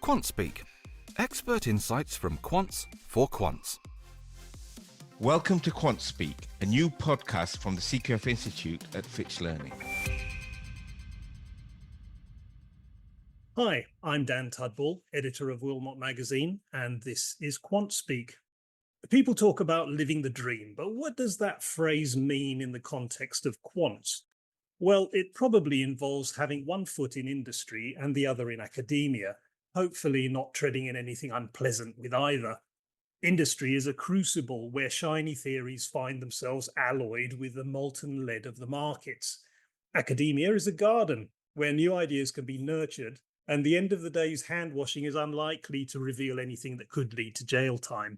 QuantSpeak, expert insights from quants for quants. Welcome to QuantSpeak, a new podcast from the CQF Institute at Fitch Learning. Hi, I'm Dan Tudball, editor of Wilmot Magazine, and this is QuantSpeak. People talk about living the dream, but what does that phrase mean in the context of quants? Well, it probably involves having one foot in industry and the other in academia, hopefully not treading in anything unpleasant with either. Industry is a crucible where shiny theories find themselves alloyed with the molten lead of the markets. Academia is a garden where new ideas can be nurtured, and the end of the day's hand washing is unlikely to reveal anything that could lead to jail time.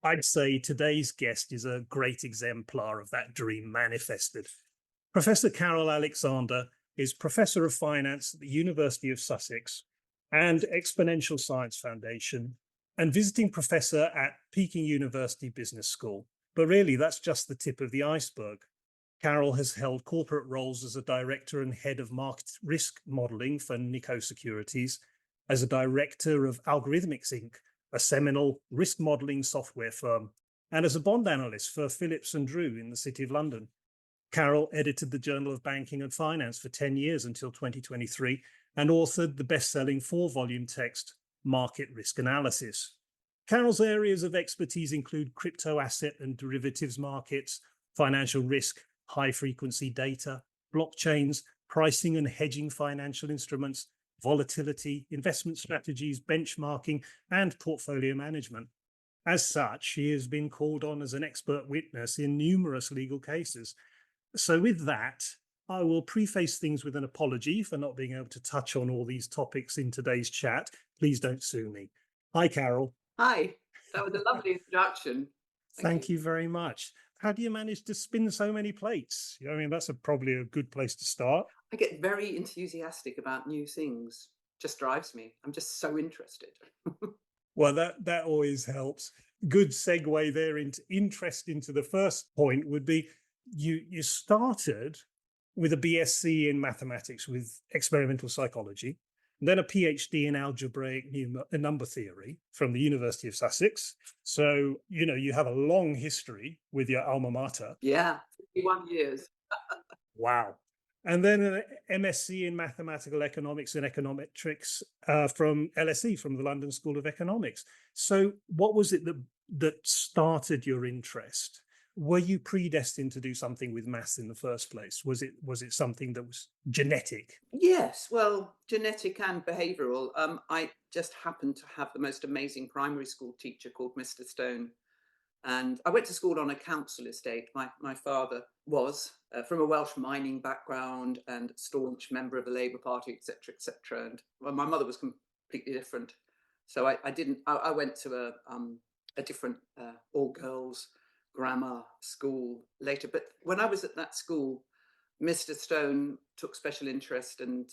I'd say today's guest is a great exemplar of that dream manifested. Professor Carol Alexander is Professor of Finance at the University of Sussex and Exponential Science Foundation, and visiting professor at Peking University Business School. But really, that's just the tip of the iceberg. Carol has held corporate roles as a director and head of market risk modeling for Nikko Securities, as a director of Algorithmics Inc., a seminal risk modeling software firm, and as a bond analyst for Phillips and Drew in the City of London. Carol edited the Journal of Banking and Finance for 10 years until 2023 and authored the best-selling 4-volume text, Market Risk Analysis. Carol's areas of expertise include crypto asset and derivatives markets, financial risk, high-frequency data, blockchains, pricing and hedging financial instruments, volatility, investment strategies, benchmarking, and portfolio management. As such, she has been called on as an expert witness in numerous legal cases. So with that, I will preface things with an apology for not being able to touch on all these topics in today's chat. Please don't sue me. Hi, Carol. Hi, that was a lovely introduction. Thank you very much. How do you manage to spin so many plates? I mean, that's probably a good place to start. I get very enthusiastic about new things. Just drives me. I'm just so interested. Well, that always helps. Good segue there into interest into the first point would be you started with a BSc in mathematics with experimental psychology, and then a PhD in algebraic number theory from the University of Sussex. So, you have a long history with your alma mater. Yeah, 51 years. Wow. And then an MSc in mathematical economics and econometrics from LSE, from the London School of Economics. So what was it that started your interest? Were you predestined to do something with maths in the first place? Was it something that was genetic? Yes, well, genetic and behavioural. I just happened to have the most amazing primary school teacher called Mr. Stone. And I went to school on a council estate. My father was from a Welsh mining background and staunch member of the Labour Party, etc., etc. And my mother was completely different. So I went to a different all-girls grammar school later. But when I was at that school, Mr. Stone took special interest, and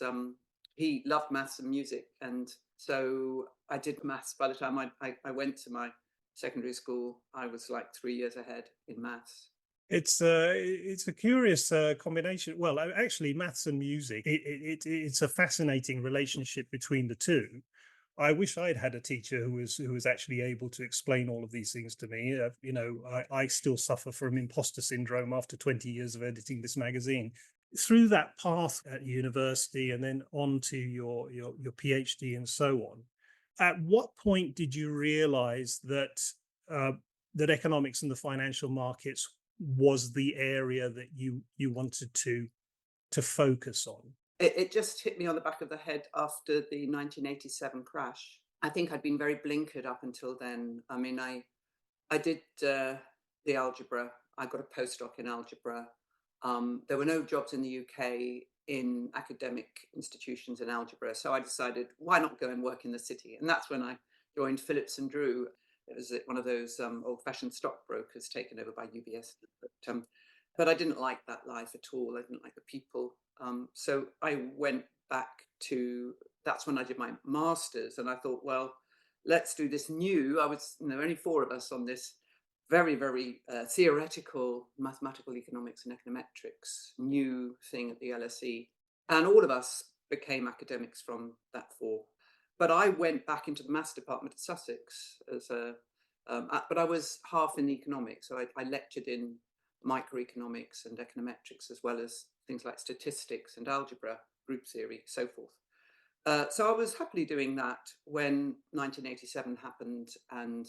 he loved maths and music. And so I did maths. By the time I went to my secondary school, I was like 3 years ahead in maths. It's a curious combination. Well, actually, maths and music, it's a fascinating relationship between the two. I wish I'd had a teacher who was actually able to explain all of these things to me. I still suffer from imposter syndrome after 20 years of editing this magazine. Through that path at university and then on to your PhD and so on, at what point did you realize that that economics and the financial markets was the area that you wanted to focus on? It just hit me on the back of the head after the 1987 crash. I think I'd been very blinkered up until then. I mean, I did the algebra. I got a postdoc in algebra. There were no jobs in the UK in academic institutions in algebra. So I decided, why not go and work in the city? And that's when I joined Phillips and Drew. It was one of those old-fashioned stockbrokers taken over by UBS. But I didn't like that life at all. I didn't like the people. So I went back to, that's when I did my master's, and I thought, well, let's do this new. I was, only 4 of us on this very, very theoretical mathematical economics and econometrics new thing at the LSE. And all of us became academics from that 4. but I went back into the maths department at Sussex but I was half in economics. So I lectured in microeconomics and econometrics, as well as things like statistics and algebra, group theory, so forth. So I was happily doing that when 1987 happened, and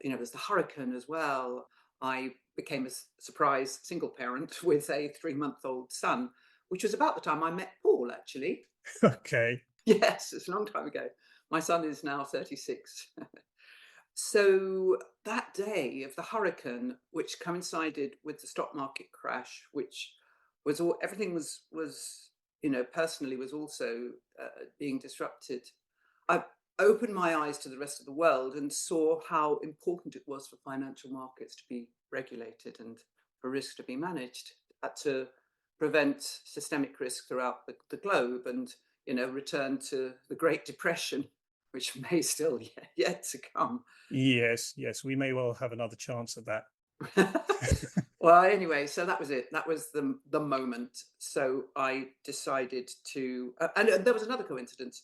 there was the hurricane as well. I became a surprise single parent with a 3-month-old son, which was about the time I met Paul, actually. Okay. Yes, it's a long time ago. My son is now 36. So that day of the hurricane, which coincided with the stock market crash, which was all, everything was personally was also being disrupted. I opened my eyes to the rest of the world and saw how important it was for financial markets to be regulated and for risk to be managed, to prevent systemic risk throughout the globe, and return to the Great Depression, which may still yet to come. Yes, we may well have another chance at that. Well, anyway, so that was it. That was the moment. So I decided to, and there was another coincidence.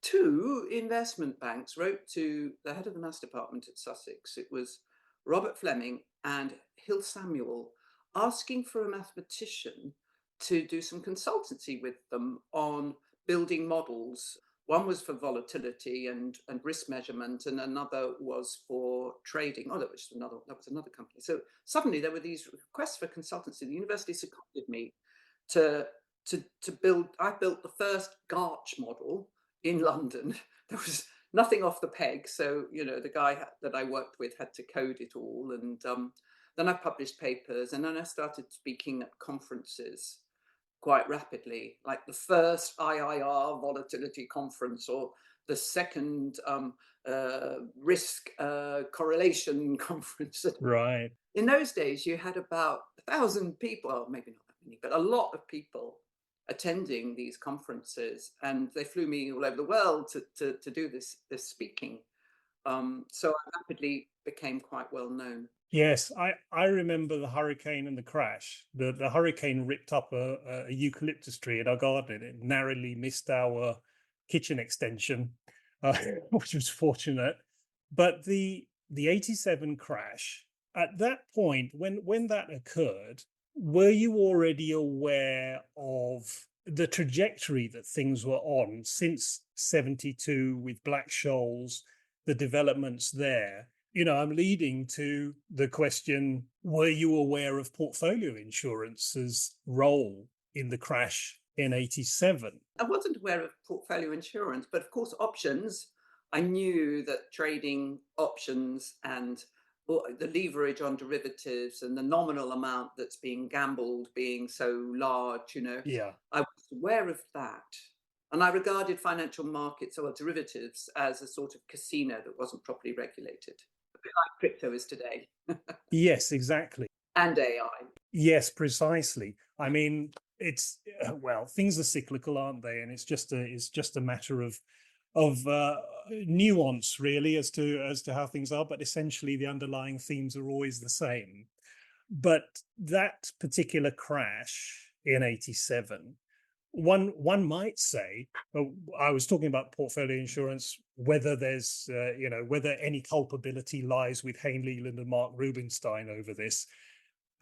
Two investment banks wrote to the head of the maths department at Sussex. It was Robert Fleming and Hill Samuel, asking for a mathematician to do some consultancy with them on building models. One was for volatility and risk measurement, and another was for trading. Oh, that was another company. So suddenly there were these requests for consultancy. The university seconded me to build. I built the first Garch model in London. There was nothing off the peg, so the guy that I worked with had to code it all, and then I published papers, and then I started speaking at conferences quite rapidly, like the first IIR volatility conference, or the second risk correlation conference. Right. In those days, you had about 1,000 people, well, maybe not that many, but a lot of people attending these conferences, and they flew me all over the world to do this speaking. So I rapidly became quite well known. Yes, I remember the hurricane and the crash. The hurricane ripped up a eucalyptus tree in our garden. It narrowly missed our kitchen extension, which was fortunate. But the 87 crash, at that point, when that occurred, were you already aware of the trajectory that things were on since 72 with Black-Scholes, the developments there? I'm leading to the question, were you aware of portfolio insurance's role in the crash in 87? I wasn't aware of portfolio insurance, but of course options. I knew that trading options and the leverage on derivatives and the nominal amount that's being gambled being so large, Yeah. I was aware of that. And I regarded financial markets or derivatives as a sort of casino that wasn't properly regulated, a bit like crypto is today. Yes, exactly. And AI. Yes, precisely. I mean, it's things are cyclical, aren't they? And it's just a matter of nuance, really, as to how things are. But essentially, the underlying themes are always the same. But that particular crash in 87, one might say, I was talking about portfolio insurance, whether there's whether any culpability lies with Hayne Leland and Mark Rubinstein over this.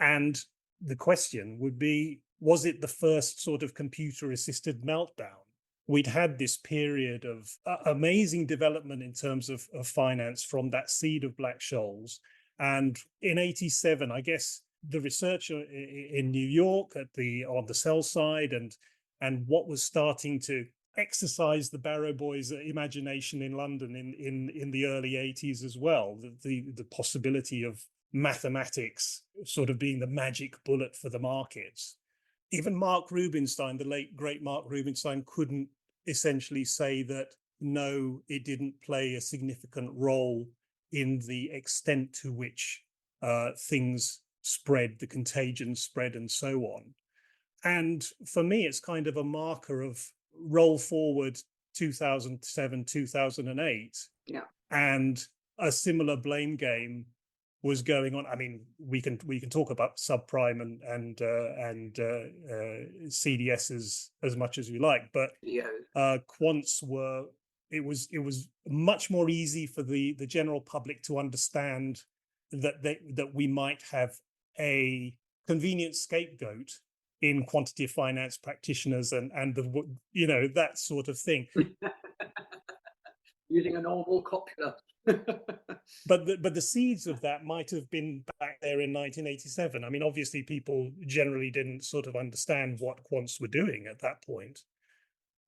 And the question would be, was it the first sort of computer-assisted meltdown? We'd had this period of amazing development in terms of finance from that seed of Black-Scholes. And in 87, I guess the researcher in New York on the sell side and what was starting to exercise the Barrow Boys' imagination in London in the early 80s as well, the possibility of mathematics sort of being the magic bullet for the markets. Even Mark Rubinstein, the late great Mark Rubinstein, couldn't essentially say that no, it didn't play a significant role in the extent to which things spread, the contagion spread, and so on. And for me, it's kind of a marker of roll forward 2007, 2008, Yeah, and a similar blame game was going on. I mean, we can talk about subprime and CDS as much as you like, but quants were. It was much more easy for the general public to understand that we might have a convenient scapegoat in quantitative finance practitioners and the that sort of thing. Using a normal copula. But the seeds of that might have been back there in 1987. I mean, obviously, people generally didn't sort of understand what quants were doing at that point,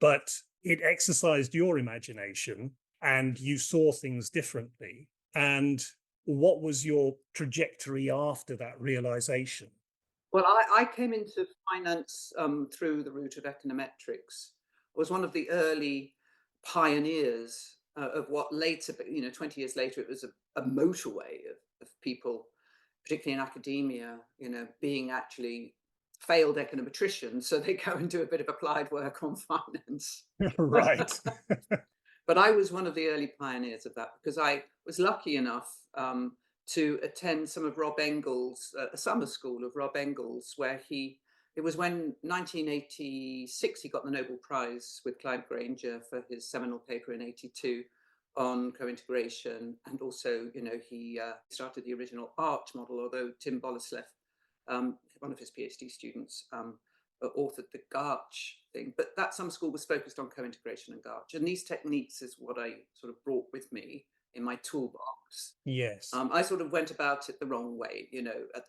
but it exercised your imagination and you saw things differently. And what was your trajectory after that realization? Well, I came into finance through the route of econometrics. I was one of the early pioneers of what later, 20 years later, it was a motorway of people, particularly in academia, being actually failed econometricians. So they go and do a bit of applied work on finance. Right. But I was one of the early pioneers of that because I was lucky enough to attend some of Rob Engel's, a summer school of Rob Engel's, where it was when 1986 he got the Nobel Prize with Clyde Granger for his seminal paper in 82 on co-integration. And also, he started the original ARCH model, although Tim Boleslev, one of his PhD students, authored the GARCH thing. But that summer school was focused on co-integration and GARCH. And these techniques is what I sort of brought with me in my toolbox. Yes. I sort of went about it the wrong way.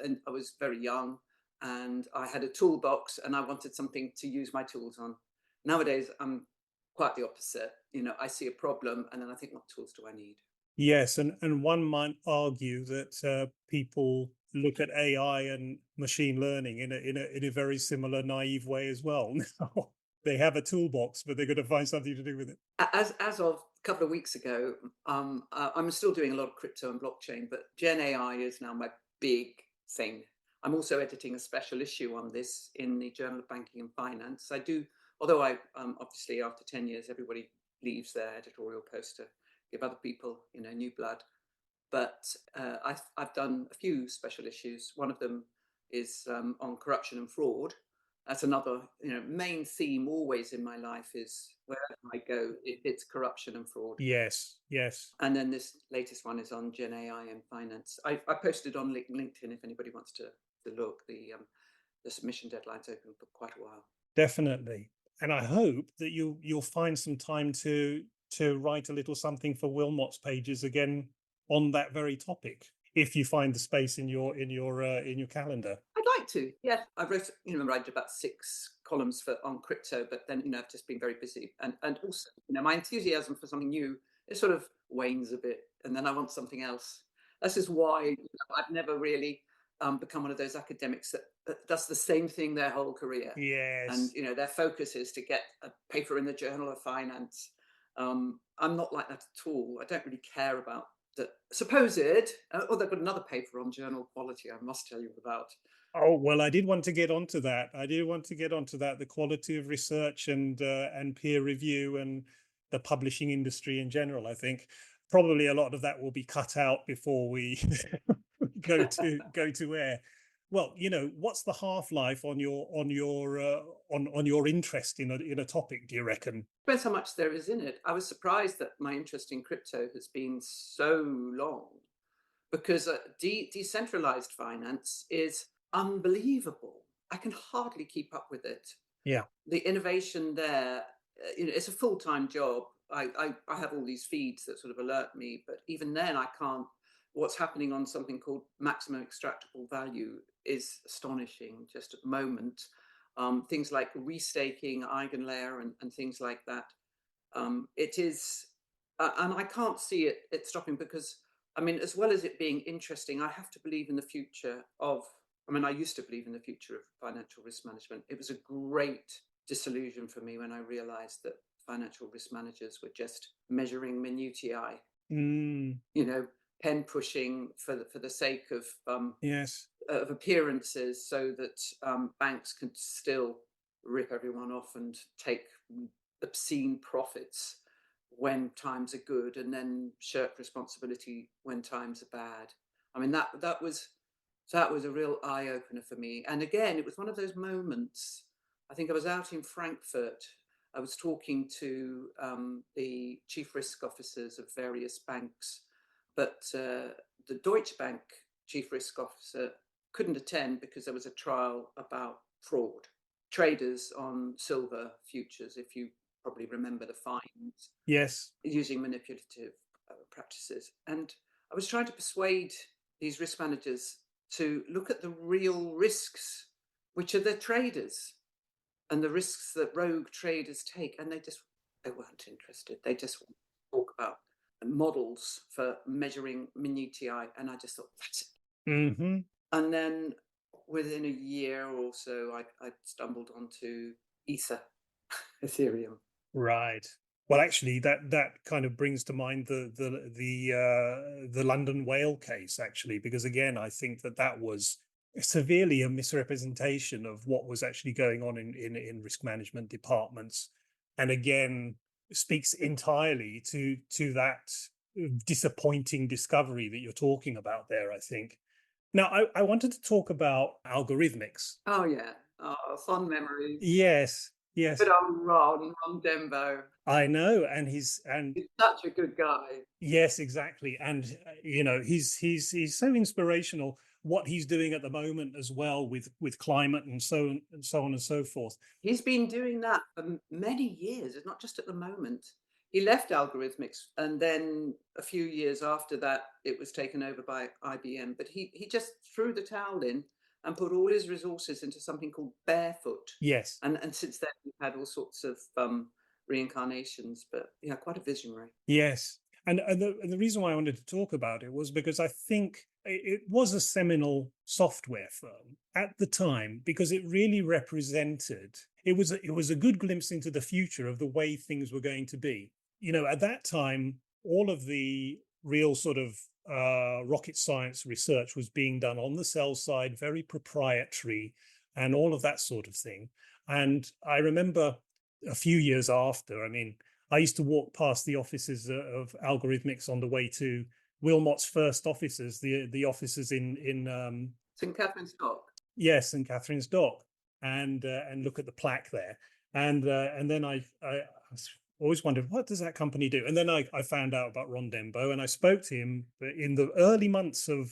And I was very young and I had a toolbox and I wanted something to use my tools on. Nowadays, I'm quite the opposite. I see a problem and then I think, what tools do I need? Yes, and one might argue that people look at AI and machine learning in a very similar naive way as well. Now they have a toolbox, but they're going to find something to do with it. As of a couple of weeks ago, I'm still doing a lot of crypto and blockchain, but Gen AI is now my big thing. I'm also editing a special issue on this in the Journal of Banking and Finance. I do, although I obviously after 10 years, everybody leaves their editorial post to give other people, new blood. But I've done a few special issues. One of them is on corruption and fraud. That's another, main theme always in my life is wherever I go, it's corruption and fraud. Yes, yes. And then this latest one is on Gen AI and finance. I posted on LinkedIn if anybody wants to look. The submission deadline's open for quite a while. Definitely. And I hope that you'll find some time to write a little something for Wilmot's pages again on that very topic, if you find the space in your calendar. I'd like to. Yeah, I wrote, I did about 6 columns on crypto, but then I've just been very busy, and also my enthusiasm for something new, it sort of wanes a bit, and then I want something else. This is why I've never really become one of those academics that does the same thing their whole career. Yes. And their focus is to get a paper in the Journal of Finance. I'm not like that at all. I don't really care about the supposed, they've got another paper on journal quality I must tell you about. Oh, well, I did want to get onto that. The quality of research and peer review and the publishing industry in general. I think probably a lot of that will be cut out before we go to air. Well, what's the half-life on your interest in a topic, do you reckon? Depends how much there is in it. I was surprised that my interest in crypto has been so long, because decentralized finance is unbelievable. I can hardly keep up with it. Yeah. The innovation there, it's a full-time job. I have all these feeds that sort of alert me, but even then I can't. What's happening on something called maximum extractable value is astonishing just at the moment. Things like restaking, eigenlayer, and things like that. It is, and I can't see it stopping, because, as well as it being interesting, I have to believe in the future of, I used to believe in the future of financial risk management. It was a great disillusion for me when I realized that financial risk managers were just measuring minutiae, pen pushing for the sake of yes, of appearances, so that banks can still rip everyone off and take obscene profits when times are good, and then shirk responsibility when times are bad. I mean, that was a real eye opener for me. And again, it was one of those moments. I think I was out in Frankfurt. I was talking to the chief risk officers of various banks, but the Deutsche Bank chief risk officer couldn't attend because there was a trial about fraud. Traders on silver futures, if you probably remember the fines, Yes. using manipulative practices. And I was trying to persuade these risk managers to look at the real risks, which are the traders and the risks that rogue traders take. And they weren't interested. They just want to talk about models for measuring minutiae. And I just thought, that's it. Mm-hmm. And then within a year or so, I stumbled onto Ether, Ethereum. Right. Well, actually, that kind of brings to mind the London whale case, actually, because again, I think that was severely a misrepresentation of what was actually going on in risk management departments, and again speaks entirely to that disappointing discovery that you're talking about there, I think. Now, I wanted to talk about algorithmics. Oh, yeah. Oh, fond memories. Yes, yes. Good old Ron Dembo. I know, and He's such a good guy. yes, exactly, and he's so inspirational. What he's doing at the moment as well with climate and so on and so forth. He's been doing that for many years. It's not just at the moment. He left algorithmics, and then a few years after that, it was taken over by IBM. But he just threw the towel in and put all his resources into something called Barefoot. Yes, And since then, we've had all sorts of reincarnations. But yeah, quite a visionary. yes, and the reason why I wanted to talk about it was because I think it was a seminal software firm at the time, because it really represented. It was a good glimpse into the future of the way things were going to be. At that time, all of the real sort of rocket science research was being done on the sell side, very proprietary, and all of that sort of thing. And I remember a few years after, I mean, I used to walk past the offices of algorithmics on the way to Wilmot's first offices, the offices in St. Catherine's Dock. Yes, St. Catherine's Dock, and look at the plaque there, and then I always wondered, what does that company do? And then I found out about Ron Dembo, and I spoke to him in the early months of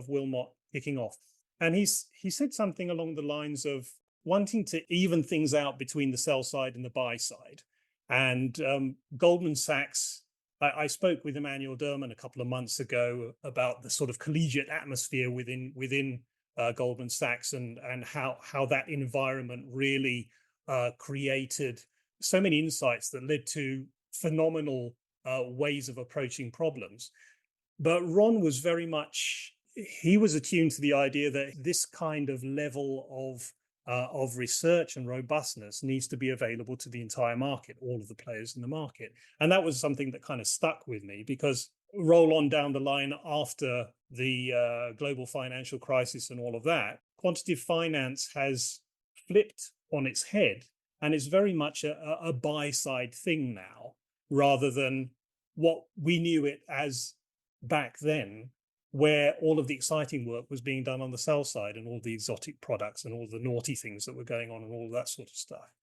Wilmot kicking off, and he said something along the lines of wanting to even things out between the sell side and the buy side. And Goldman Sachs, I spoke with Emmanuel Derman a couple of months ago about the sort of collegiate atmosphere within Goldman Sachs, and how that environment really created so many insights that led to phenomenal ways of approaching problems. But Ron was very much, he was attuned to the idea that this kind of level of research and robustness needs to be available to the entire market, all of the players in the market. And that was something that kind of stuck with me, because roll on down the line after the global financial crisis and all of that, quantitative finance has flipped on its head, and it's very much a buy-side thing now, rather than what we knew it as back then, where all of the exciting work was being done on the sell side, and all the exotic products and all the naughty things that were going on and all that sort of stuff.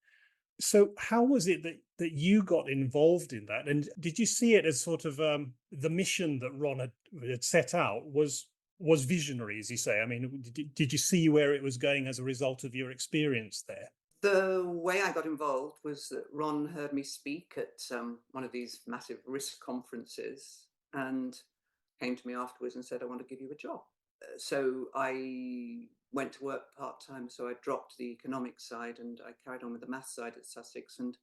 So how was it that you got involved in that? And did you see it as sort of the mission that Ron had set out was visionary, as you say? I mean, did you see where it was going as a result of your experience there? The way I got involved was that Ron heard me speak at one of these massive risk conferences, and came to me afterwards and said, I want to give you a job. So I went to work part-time. So I dropped the economics side and I carried on with the maths side at Sussex. And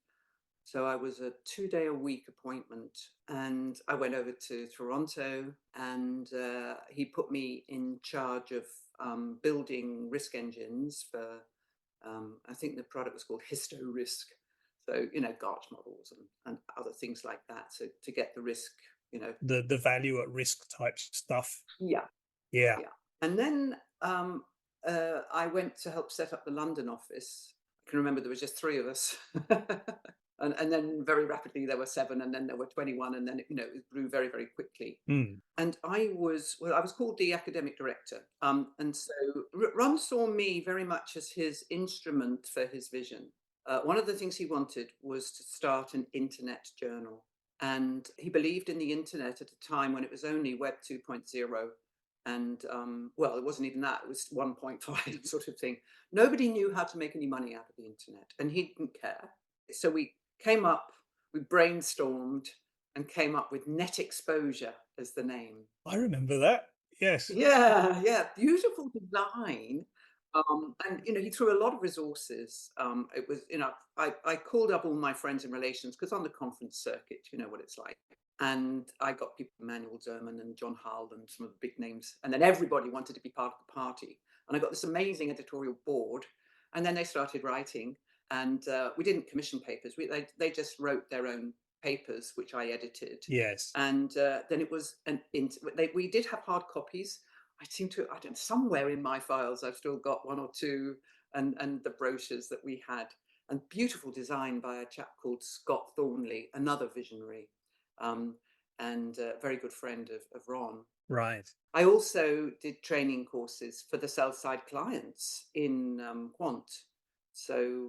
so I was a 2-day-a-week appointment, and I went over to Toronto, and he put me in charge of building risk engines for, I think the product was called Histo Risk. So, Garch models and other things like that. So to get the risk, the value at risk type stuff. Yeah. And then I went to help set up the London office. I can remember there was just 3 of us. And then very rapidly there were 7, and then there were 21, and then it grew very, very quickly. Mm. And I was called the academic director. And so Ron saw me very much as his instrument for his vision. One of the things he wanted was to start an internet journal. And he believed in the internet at a time when it was only Web 2.0. And well, it wasn't even that, it was 1.5 sort of thing. Nobody knew how to make any money out of the internet, and he didn't care. So we brainstormed and came up with Net Exposure as the name. I remember that. Yes. Yeah, beautiful design. And he threw a lot of resources. It was, I called up all my friends and relations, because on the conference circuit, you know what it's like. And I got people, Manuel Zerman and John Hull and some of the big names. And then everybody wanted to be part of the party. And I got this amazing editorial board. And then they started writing. And we didn't commission papers. They just wrote their own papers, which I edited. Yes. And then it was we did have hard copies. I don't know, somewhere in my files I've still got 1 or 2, and the brochures that we had, and beautiful design by a chap called Scott Thornley, another visionary, and a very good friend of Ron. Right. I also did training courses for the sell side clients in Quant. So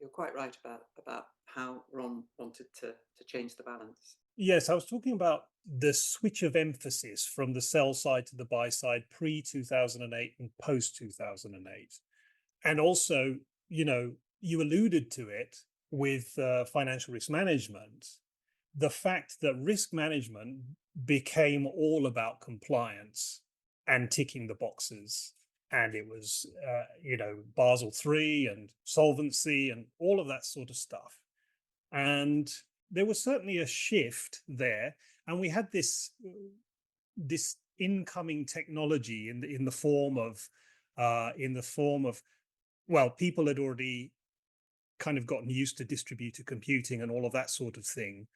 you're quite right about how Ron wanted to change the balance. Yes, I was talking about the switch of emphasis from the sell side to the buy side pre-2008 and post-2008. And also, you alluded to it with financial risk management, the fact that risk management became all about compliance and ticking the boxes. And it was, Basel III and solvency and all of that sort of stuff. And there was certainly a shift there. And we had this incoming technology in the form of, well, people had already kind of gotten used to distributed computing and all of that sort of thing.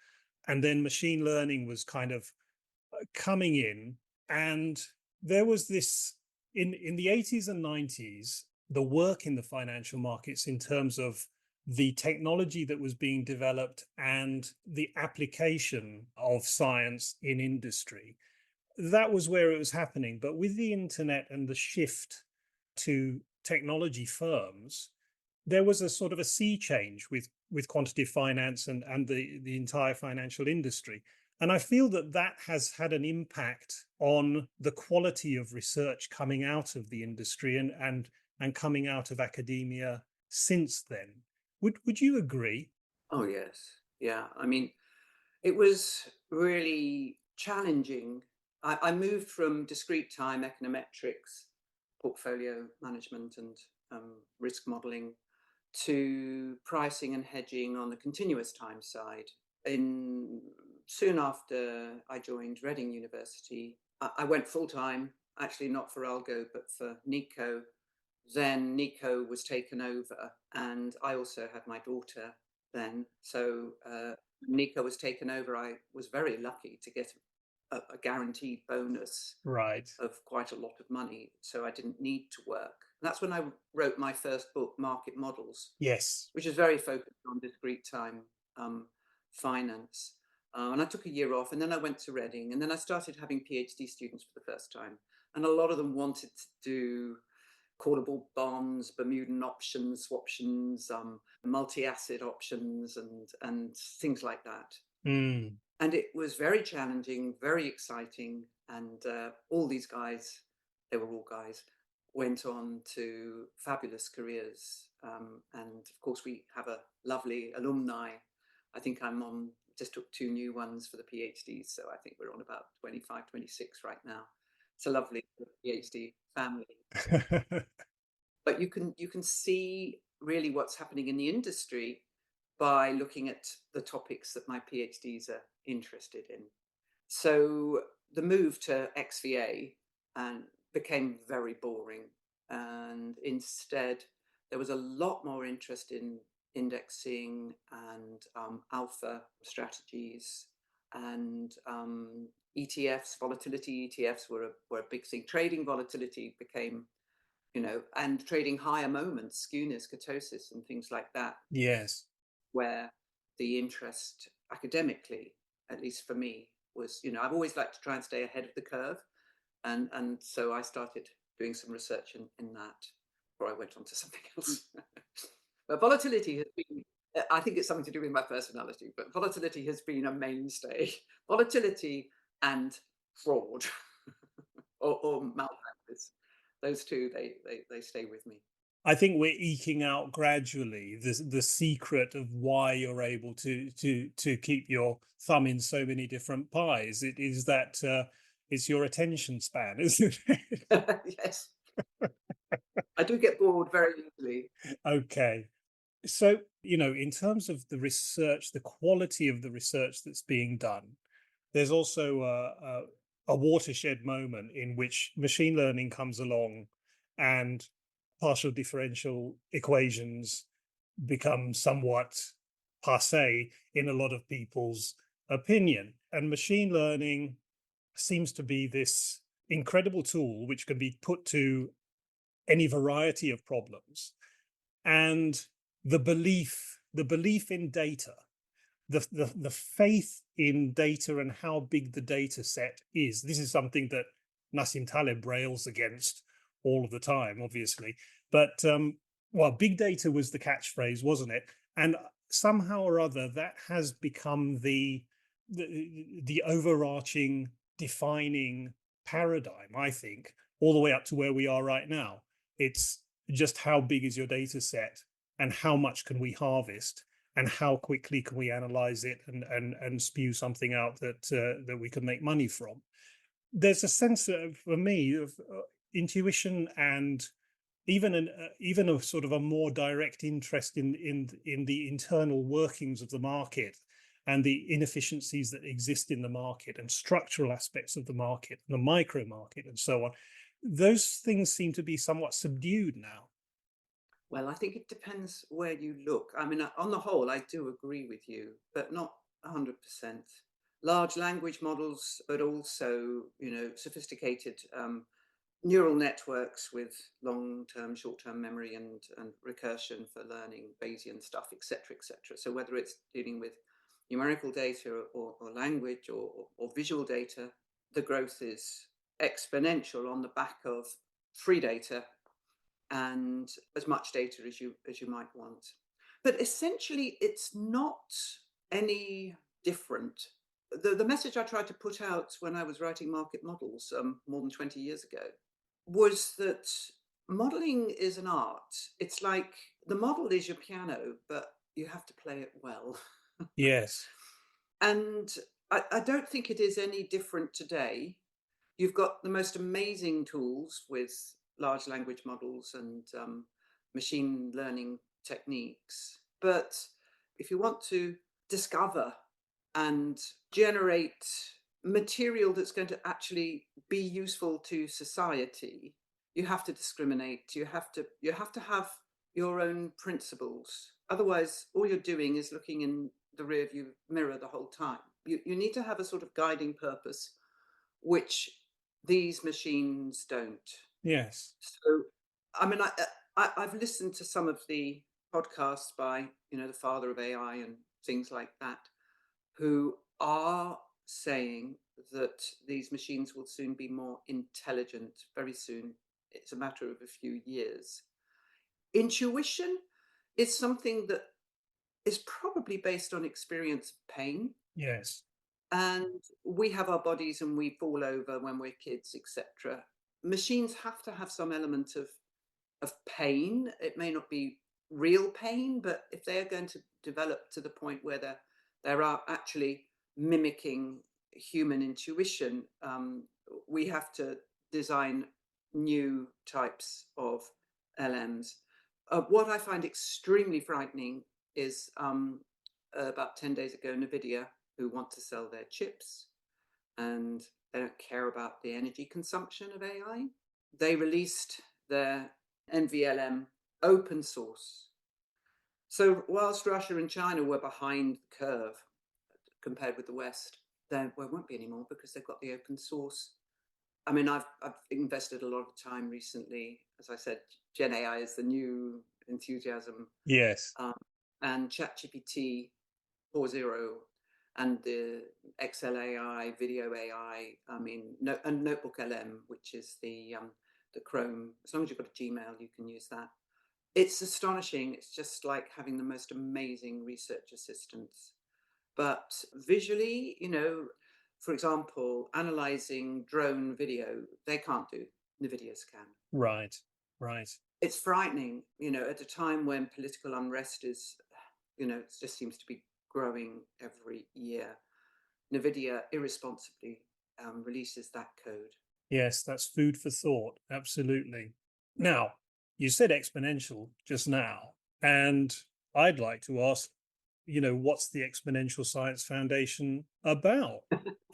And then machine learning was kind of coming in. And there was this, in the 80s and 90s, the work in the financial markets in terms of the technology that was being developed and the application of science in industry. That was where it was happening. But with the internet and the shift to technology firms, there was a sort of a sea change with quantitative finance and the entire financial industry. And I feel that has had an impact on the quality of research coming out of the industry and coming out of academia since then. Would you agree? Oh, yes. Yeah. I mean, it was really challenging. I moved from discrete time econometrics, portfolio management, and risk modeling to pricing and hedging on the continuous time side. Soon after I joined Reading University, I went full time, actually not for Algo, but for Nico. Then Nico was taken over, and I also had my daughter then. So Nico was taken over. I was very lucky to get a guaranteed bonus, Right, of quite a lot of money, so I didn't need to work. And that's when I wrote my first book, Market Models. Yes. Which is very focused on discrete time finance. And I took a year off, and then I went to Reading, and then I started having PhD students for the first time. And a lot of them wanted to do callable bonds, Bermudan options, swaptions, multi-asset options, and things like that. Mm. And it was very challenging, very exciting. And all these guys, they were all guys, went on to fabulous careers. And of course, we have a lovely alumni. I think just took 2 new ones for the PhDs. So I think we're on about 25, 26 right now. It's a lovely PhD family. But you can see really what's happening in the industry by looking at the topics that my PhDs are interested in. So the move to XVA became very boring. And instead, there was a lot more interest in indexing and alpha strategies, and ETFs. Volatility ETFs were a big thing. Trading volatility became, and trading higher moments, skewness, kurtosis, and things like that. Yes. Where the interest academically, at least for me, was, I've always liked to try and stay ahead of the curve. And so I started doing some research in that before I went on to something else. But volatility has been, I think it's something to do with my personality, but volatility has been a mainstay. Volatility and fraud or malpractice. Those two, they stay with me. I think we're eking out gradually the secret of why you're able to keep your thumb in so many different pies. It is that it's your attention span, isn't it? Yes. I do get bored very easily. Okay. So, in terms of the research, the quality of the research that's being done, there's also a watershed moment in which machine learning comes along and partial differential equations become somewhat passe in a lot of people's opinion. And machine learning seems to be this incredible tool which can be put to any variety of problems. And the belief in data, the faith in data and how big the data set is. This is something that Nassim Taleb rails against all of the time, obviously. But well, big data was the catchphrase, wasn't it? And somehow or other, that has become the overarching, defining paradigm, I think, all the way up to where we are right now. It's just how big is your data set and how much can we harvest and how quickly can we analyze it and spew something out that we can make money from. There's a sense of, for me, of intuition and even a sort of a more direct interest in the internal workings of the market and the inefficiencies that exist in the market and structural aspects of the market, the micro market and so on. Those things seem to be somewhat subdued now. Well, I think it depends where you look. I mean, on the whole, I do agree with you, but not 100%. Large language models, but also, sophisticated neural networks with long-term, short-term memory and recursion for learning, Bayesian stuff, etc., etc. So whether it's dealing with numerical data or language or visual data, the growth is exponential on the back of free data and as much data as you might want. But essentially, it's not any different. The message I tried to put out when I was writing market models more than 20 years ago was that modeling is an art. It's like the model is your piano, but you have to play it well. Yes. And I don't think it is any different today. You've got the most amazing tools with large language models and machine learning techniques. But if you want to discover and generate material that's going to actually be useful to society, you have to discriminate. You have to have your own principles. Otherwise, all you're doing is looking in the rearview mirror the whole time. You need to have a sort of guiding purpose, which these machines don't. Yes. So, I mean, I've listened to some of the podcasts by, the father of AI and things like that, who are saying that these machines will soon be more intelligent, very soon. It's a matter of a few years. Intuition is something that is probably based on experience of pain. Yes. And we have our bodies and we fall over when we're kids, etc. Machines have to have some element of pain. It may not be real pain, but if they're going to develop to the point where they are actually mimicking human intuition, we have to design new types of LMs. What I find extremely frightening is about 10 days ago, NVIDIA, who want to sell their chips and they don't care about the energy consumption of AI. They released their NVLM open source. So whilst Russia and China were behind the curve compared with the West, there won't be anymore because they've got the open source. I mean, I've invested a lot of time recently. As I said, Gen AI is the new enthusiasm. Yes. And ChatGPT 4.0 and the XLAI, video AI, and Notebook LM, which is the Chrome. As long as you've got a Gmail, you can use that. It's astonishing. It's just like having the most amazing research assistants. But visually, for example, analyzing drone video, they can't do. NVIDIA's can. Right. It's frightening, at a time when political unrest is, it just seems to be growing every year. NVIDIA irresponsibly releases that code. Yes, that's food for thought. Absolutely. Now, you said exponential just now, and I'd like to ask, what's the Exponential Science Foundation about?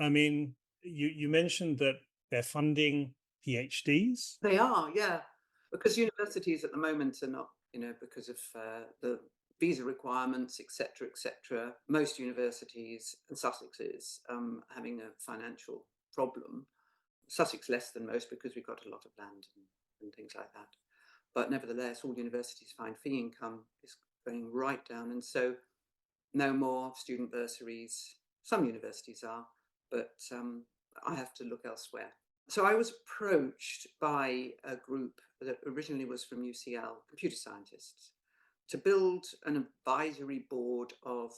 I mean, you mentioned that they're funding PhDs. They are, yeah, because universities at the moment are not, because of the visa requirements, etc. Most universities, and Sussex is having a financial problem. Sussex less than most because we've got a lot of land and things like that. But nevertheless, all universities find fee income is going right down. And so no more student bursaries. Some universities are, but I have to look elsewhere. So I was approached by a group that originally was from UCL, computer scientists, to build an advisory board of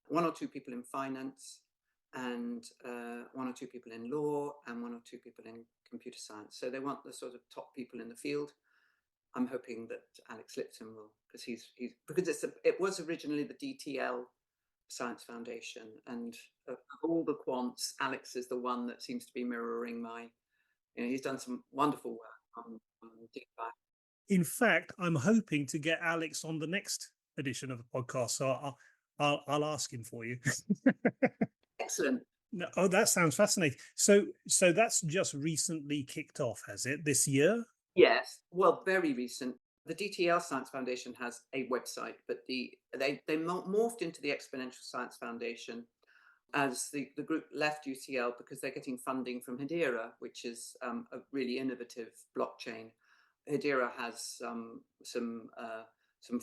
1 or 2 people in finance and 1 or 2 people in law and 1 or 2 people in computer science. So they want the sort of top people in the field. I'm hoping that Alex Lipton will, because it was originally the DTL Science Foundation, and of all the quants, Alex is the one that seems to be mirroring he's done some wonderful work on DeFi. In fact, I'm hoping to get Alex on the next edition of the podcast, so I'll ask him for you. Excellent. No, oh, that sounds fascinating. So that's just recently kicked off, has it, this year? Yes, well, very recent. The DTL Science Foundation has a website, but they morphed into the Exponential Science Foundation as the group left UCL because they're getting funding from Hedera, which is a really innovative blockchain. Hedera has some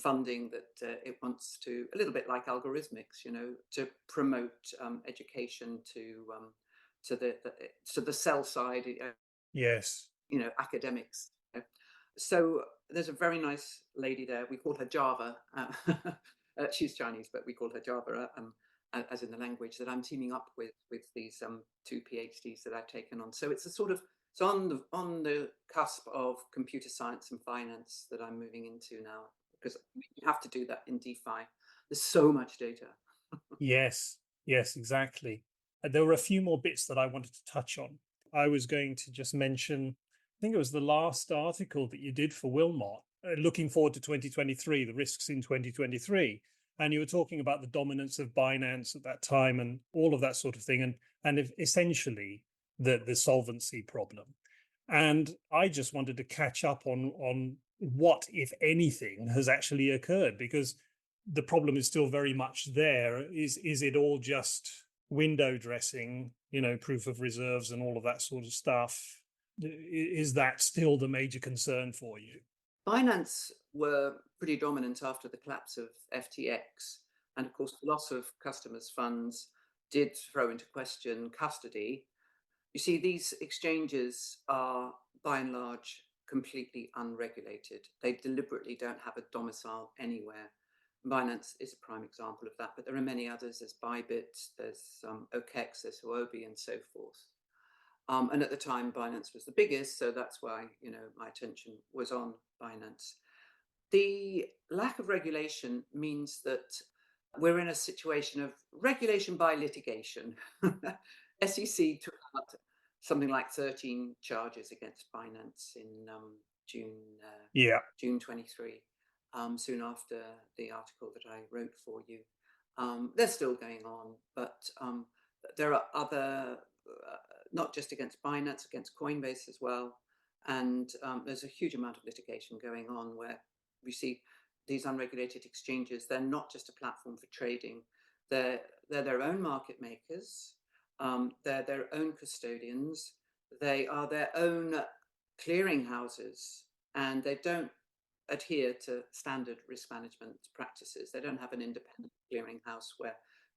funding that it wants to, a little bit like algorithmics, to promote education to the sell side. Yes. Academics. So there's a very nice lady there. We call her Java. She's Chinese, but we call her Java, as in the language, that I'm teaming up with these 2 PhDs that I've taken on. So it's on the cusp of computer science and finance that I'm moving into now, because you have to do that in DeFi. There's so much data. Yes, exactly. There were a few more bits that I wanted to touch on. I was going to just mention, I think it was the last article that you did for Wilmot, looking forward to 2023, the risks in 2023. And you were talking about the dominance of Binance at that time and all of that sort of thing, and essentially the solvency problem. And I just wanted to catch up on what, if anything, has actually occurred, because the problem is still very much there. Is it all just window dressing, proof of reserves and all of that sort of stuff? Is that still the major concern for you? Binance were pretty dominant after the collapse of FTX. And of course, the loss of customers' funds did throw into question custody. You see, these exchanges are, by and large, completely unregulated. They deliberately don't have a domicile anywhere. Binance is a prime example of that, but there are many others. There's Bybit, there's OKEx, there's Huobi, and so forth. And at the time, Binance was the biggest, so that's why my attention was on Binance. The lack of regulation means that we're in a situation of regulation by litigation. SEC took out something like 13 charges against Binance in June 23. Soon after the article that I wrote for you. They're still going on, but there are other, not just against Binance, against Coinbase as well. And there's a huge amount of litigation going on where we see these unregulated exchanges. They're not just a platform for trading. They're their own market makers. They're their own custodians. They are their own clearing houses, and they don't adhere to standard risk management practices. They don't have an independent clearing house where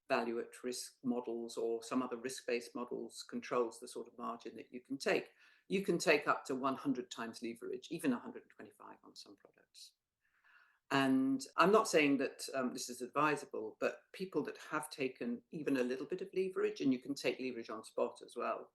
value at risk models or some other risk-based models controls the sort of margin that you can take. You can take up to 100 times leverage, even 125 on some products. And I'm not saying that this is advisable, but people that have taken even a little bit of leverage, and you can take leverage on spot as well,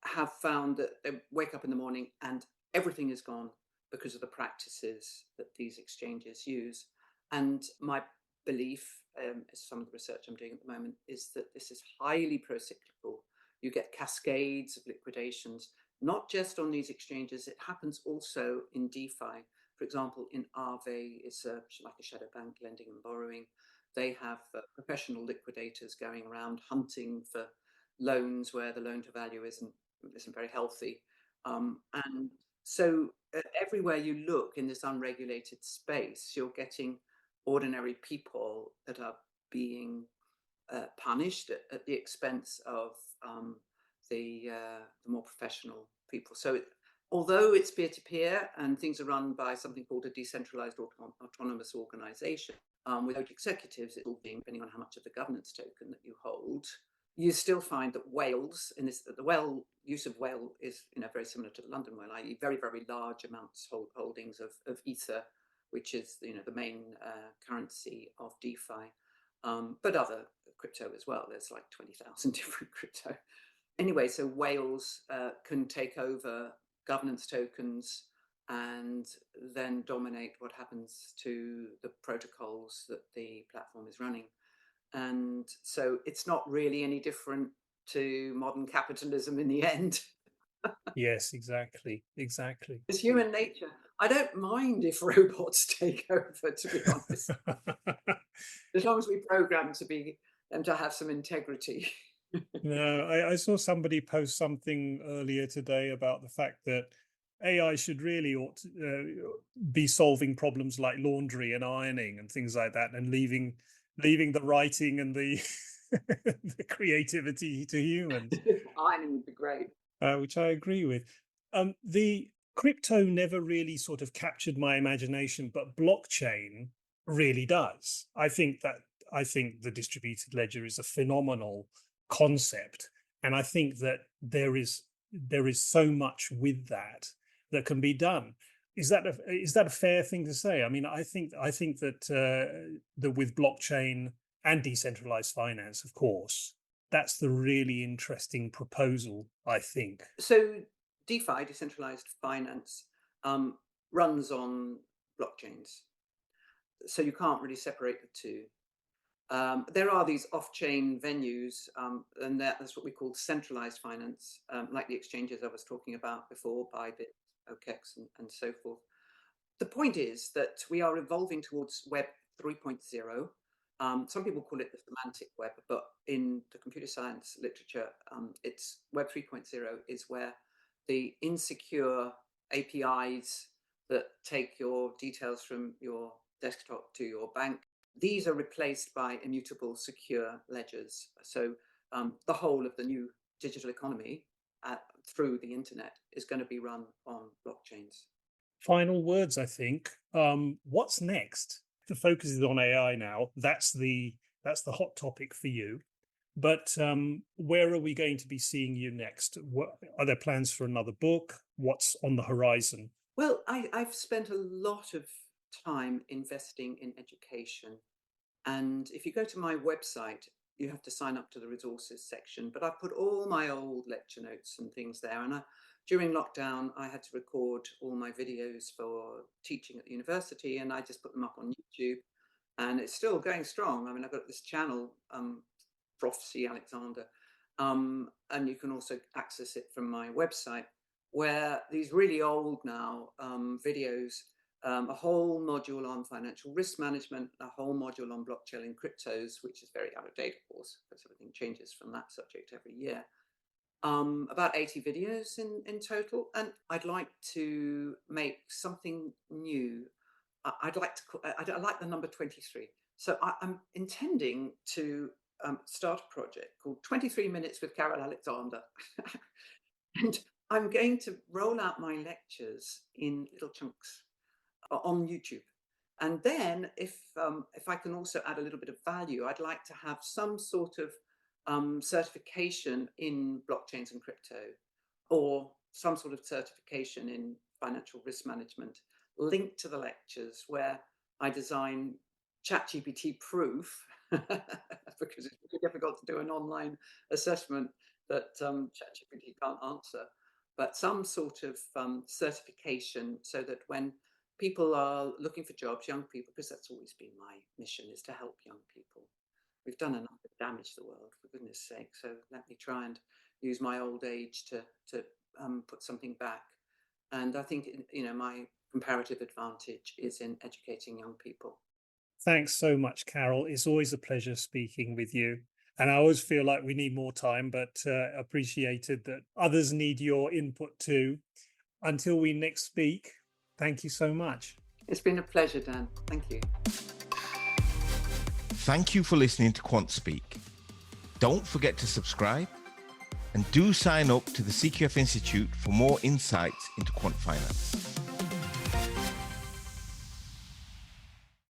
have found that they wake up in the morning and everything is gone because of the practices that these exchanges use. And my belief, as some of the research I'm doing at the moment, is that this is highly pro-cyclical. You get cascades of liquidations, not just on these exchanges. It happens also in DeFi. For example, in Aave, it's like a shadow bank, lending and borrowing. They have professional liquidators going around hunting for loans where the loan to value isn't very healthy. And so everywhere you look in this unregulated space, you're getting ordinary people that are being punished at the expense of the more professional people. So although it's peer-to-peer and things are run by something called a decentralized autonomous organization, without executives, it's all being depending on how much of the governance token that you hold, you still find that whales, the use of whale is very similar to the London whale, i.e. very, very large amounts holdings of Ether, which is the main currency of DeFi, but other crypto as well. There's like 20,000 different crypto. Anyway, so whales can take over governance tokens and then dominate what happens to the protocols that the platform is running. And so it's not really any different to modern capitalism in the end. Yes, exactly. It's human nature. I don't mind if robots take over, to be honest, as long as we program them to have some integrity. No, I saw somebody post something earlier today about the fact that AI should really ought to, be solving problems like laundry and ironing and things like that, and leaving the writing and the the creativity to humans. Ironing would be great. Which I agree with. The crypto never really sort of captured my imagination, but blockchain really does. I think the distributed ledger is a phenomenal concept, and I think that there is so much with that can be done. Is that a fair thing to say? I mean, I think that with blockchain and decentralized finance, of course, that's the really interesting proposal, I think. So DeFi, decentralized finance, runs on blockchains. So you can't really separate the two. There are these off-chain venues, and that's what we call centralized finance, like the exchanges I was talking about before, Bybit, OKEx, and so forth. The point is that we are evolving towards Web 3.0. Some people call it the semantic web, but in the computer science literature, it's Web 3.0 is where the insecure APIs that take your details from your desktop to your bank, these are replaced by immutable secure ledgers. So the whole of the new digital economy through the internet is going to be run on blockchains. Final words, I think. What's next? The focus is on AI now. That's the hot topic for you. But where are we going to be seeing you next? Are there plans for another book? What's on the horizon? Well, I've spent a lot of time investing in education. And if you go to my website, you have to sign up to the resources section. But I put all my old lecture notes and things there. And during lockdown, I had to record all my videos for teaching at the university, and I just put them up on YouTube. And it's still going strong. I mean, I've got this channel, Prof. C. Alexander, and you can also access it from my website, where these really old now videos, a whole module on financial risk management, a whole module on blockchain and cryptos, which is very out of date, of course, because everything changes from that subject every year. About 80 videos in total, and I'd like to make something new. I like the number 23. So I'm intending to start a project called 23 Minutes with Carol Alexander. And I'm going to roll out my lectures in little chunks on YouTube. And then if I can also add a little bit of value, I'd like to have some sort of certification in blockchains and crypto, or some sort of certification in financial risk management linked to the lectures, where I design ChatGPT proof, because it's really difficult to do an online assessment that ChatGPT can't answer, but some sort of certification, so that when people are looking for jobs, young people, because that's always been my mission, is to help young people. We've done enough damage to the world, for goodness sake. So let me try and use my old age to put something back. And I think, my comparative advantage is in educating young people. Thanks so much, Carol. It's always a pleasure speaking with you. And I always feel like we need more time, but appreciated that others need your input too. Until we next speak, thank you so much. It's been a pleasure, Dan. Thank you. Thank you for listening to QuantSpeak. Don't forget to subscribe and do sign up to the CQF Institute for more insights into quant finance.